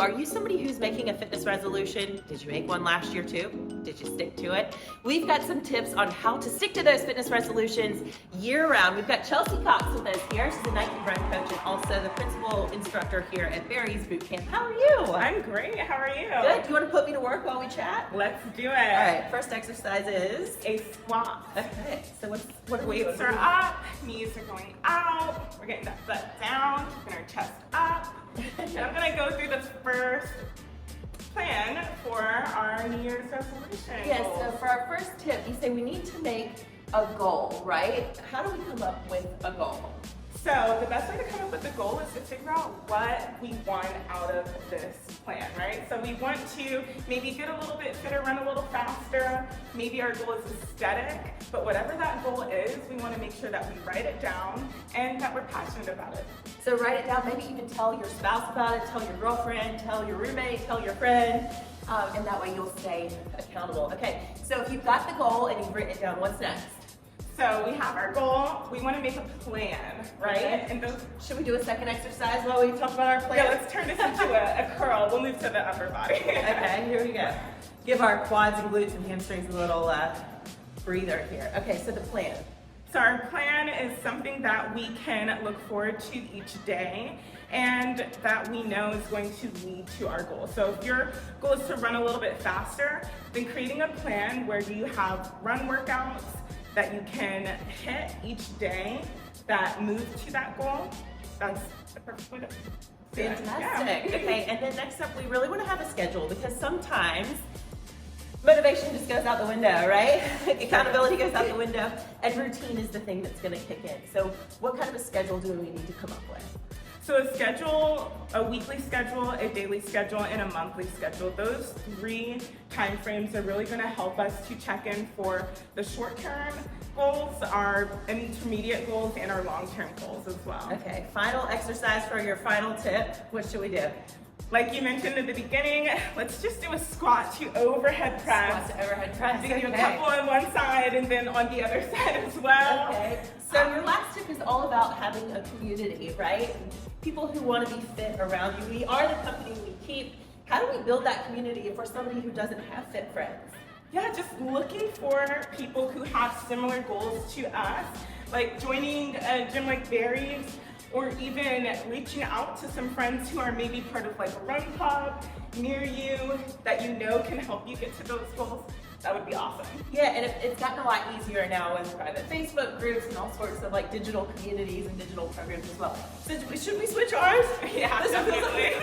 Are you somebody who's making a fitness resolution? Did you make one last year too? Did you stick to it? We've got some tips on how to stick to those fitness resolutions year round. We've got Chelsea Cox with us here. She's a Nike run coach and also the principal instructor here at Barry's Boot Camp. How are you? I'm great. How are you? Good. You want to put me to work while we chat? Let's do it. All right. First exercise is a squat. Okay. So what are we doing? Weights are up. Knees are going out. We're getting that butt down. Keeping our chest up. And I'm gonna go through the first plan for our New Year's resolution. Yes, so for our first tip, you say we need to make a goal, right? How do we come up with a goal? So the best way to come up with a goal is to figure out what we want out of this plan, right? So we want to maybe get a little bit fitter, run a little faster. Maybe our goal is aesthetic, but whatever that goal is, we want to make sure that we write it down and that we're passionate about it. So write it down, maybe even tell your spouse about it, tell your girlfriend, tell your roommate, tell your friend, and that way you'll stay accountable. Okay, so if you've got the goal and you've written it down, what's next? So we have our goal, we want to make a plan, right? Okay. And those, should we do a second exercise while we talk about our plan? Yeah, let's turn this into a curl. We'll move to the upper body. Okay, here we go. Give our quads and glutes and hamstrings a little breather here. Okay, so the plan. So our plan is something that we can look forward to each day and that we know is going to lead to our goal. So if your goal is to run a little bit faster, then creating a plan where you have run workouts that you can hit each day that move to that goal, that's the perfect way to do it. Fantastic. Yeah. Okay, and then next up, we really want to have a schedule because sometimes motivation just goes out the window, right? Accountability goes out the window, and routine is the thing that's going to kick in. So what kind of a schedule do we need to come up with? So a schedule, a weekly schedule, a daily schedule, and a monthly schedule. Those three time frames are really gonna help us to check in for the short-term goals, our intermediate goals, and our long-term goals as well. Okay, final exercise for your final tip. What should we do? Like you mentioned at the beginning, let's just do a squat to overhead press. Squat to overhead press. You can do a couple on one side and then on the other side as well. Okay. So your last tip is all about having a community, right? People who want to be fit around you. We are the company we keep. How do we build that community if we're somebody who doesn't have fit friends? Yeah, just looking for people who have similar goals to us, like joining a gym like Barry's, or even reaching out to some friends who are maybe part of like a run club near you that you know can help you get to those goals. That would be awesome. Yeah, and it's gotten a lot easier now with private Facebook groups and all sorts of like digital communities and digital programs as well. So should we switch ours? Yeah, definitely.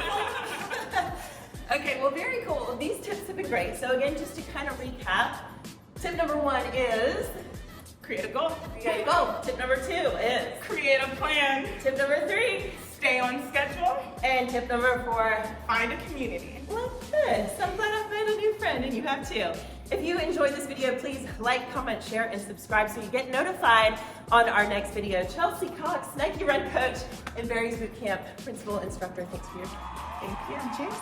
Okay, well, very cool. These tips have been great. So again, just to kind of recap, tip number 1 is create a goal. Create a goal. Tip number 2 is create a plan. Tip number 3, stay on schedule. And tip number 4, find a community. Like this. I'm glad I found a new friend, and you have too. If you enjoyed this video, please like, comment, share, and subscribe so you get notified on our next video. Chelsea Cox, Nike Run Coach, and Barry's Boot Camp Principal Instructor. Thanks for your time. Thank you. Cheers.